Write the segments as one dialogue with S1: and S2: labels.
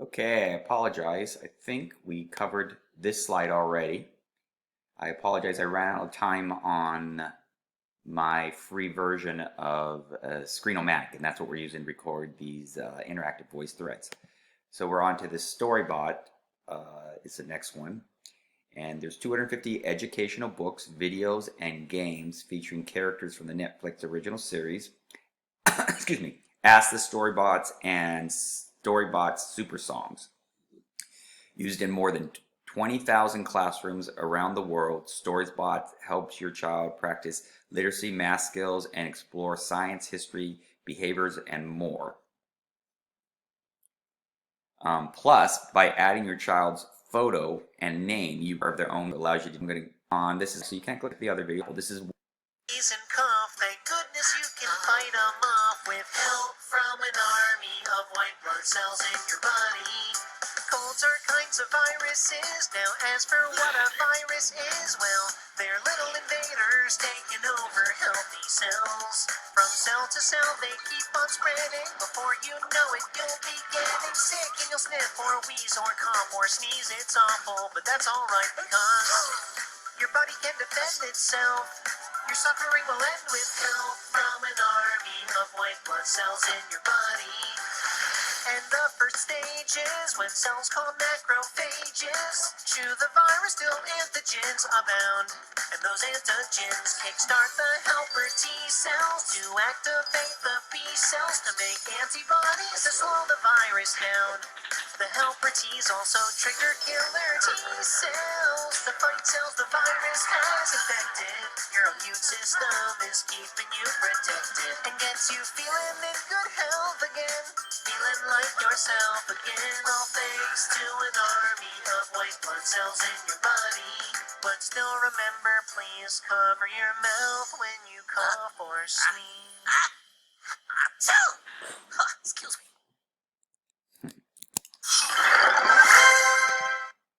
S1: Okay, I apologize. I think we covered this slide already. I apologize, I ran out of time on my free version of Screenomatic, and that's what we're using to record these interactive voice threads. So we're on to the Storybot, it's the next one. And there's 250 educational books, videos, and games featuring characters from the Netflix original series. Excuse me. Ask the Storybots and Storybots Super Songs. Used in more than 20,000 classrooms around the world, Storybot helps your child practice literacy, math skills, and explore science, history, behaviors, and more. Plus, by adding your child's photo and name, you have their own. Allows you to. I'm going on. This is so you can't click the other video. This is.
S2: And cough, thank goodness you can fight them off with help from an army of white blood cells in your body. Colds are kinds of viruses. Now, as for what a virus is, well, they're little invaders taking over healthy cells. From cell to cell, they keep on spreading. Before you know it, you'll be getting sick, and you'll sniff or wheeze or cough or sneeze. It's awful, but that's alright because your body can defend itself. Your suffering will end with help from an army of white blood cells in your body. And the first stage is when cells called macrophages chew the virus till antigens abound. And those antigens kickstart the helper T cells to activate the B cells to make antibodies to slow the virus down. The helper T's also trigger killer T cells to fight cells the virus has infected. Your immune system is keeping you protected and gets you feeling in good health again. Feeling like yourself again, all thanks to an army of white blood cells in your body. But still remember, please cover your mouth when you cough or sneeze. Excuse me.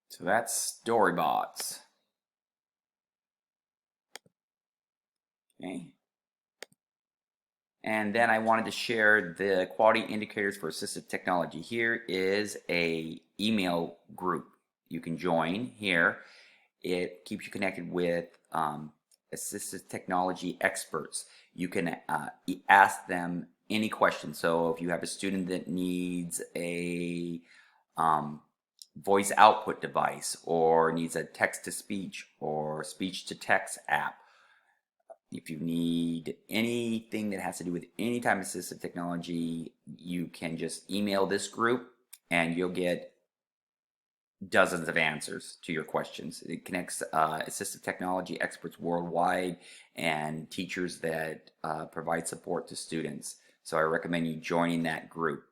S1: So that's Storybots. Okay. And then I wanted to share the quality indicators for assistive technology. Here is a email group you can join here. It keeps you connected with assistive technology experts. You can ask them any question. So if you have a student that needs a voice output device or needs a text-to-speech or speech-to-text app, if you need anything that has to do with any type of assistive technology, you can just email this group and you'll get dozens of answers to your questions. It connects assistive technology experts worldwide and teachers that provide support to students. So I recommend you joining that group.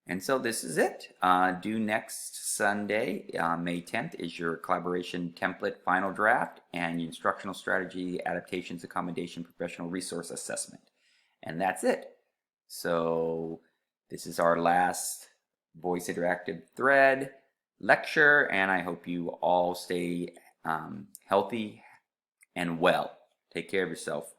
S1: And so this is it. Due next Sunday, May 10th, is your collaboration template final draft and your instructional strategy, adaptations, accommodation, professional resource assessment. And that's it. So this is our last voice interactive thread lecture, and I hope you all stay healthy and well. Take care of yourself.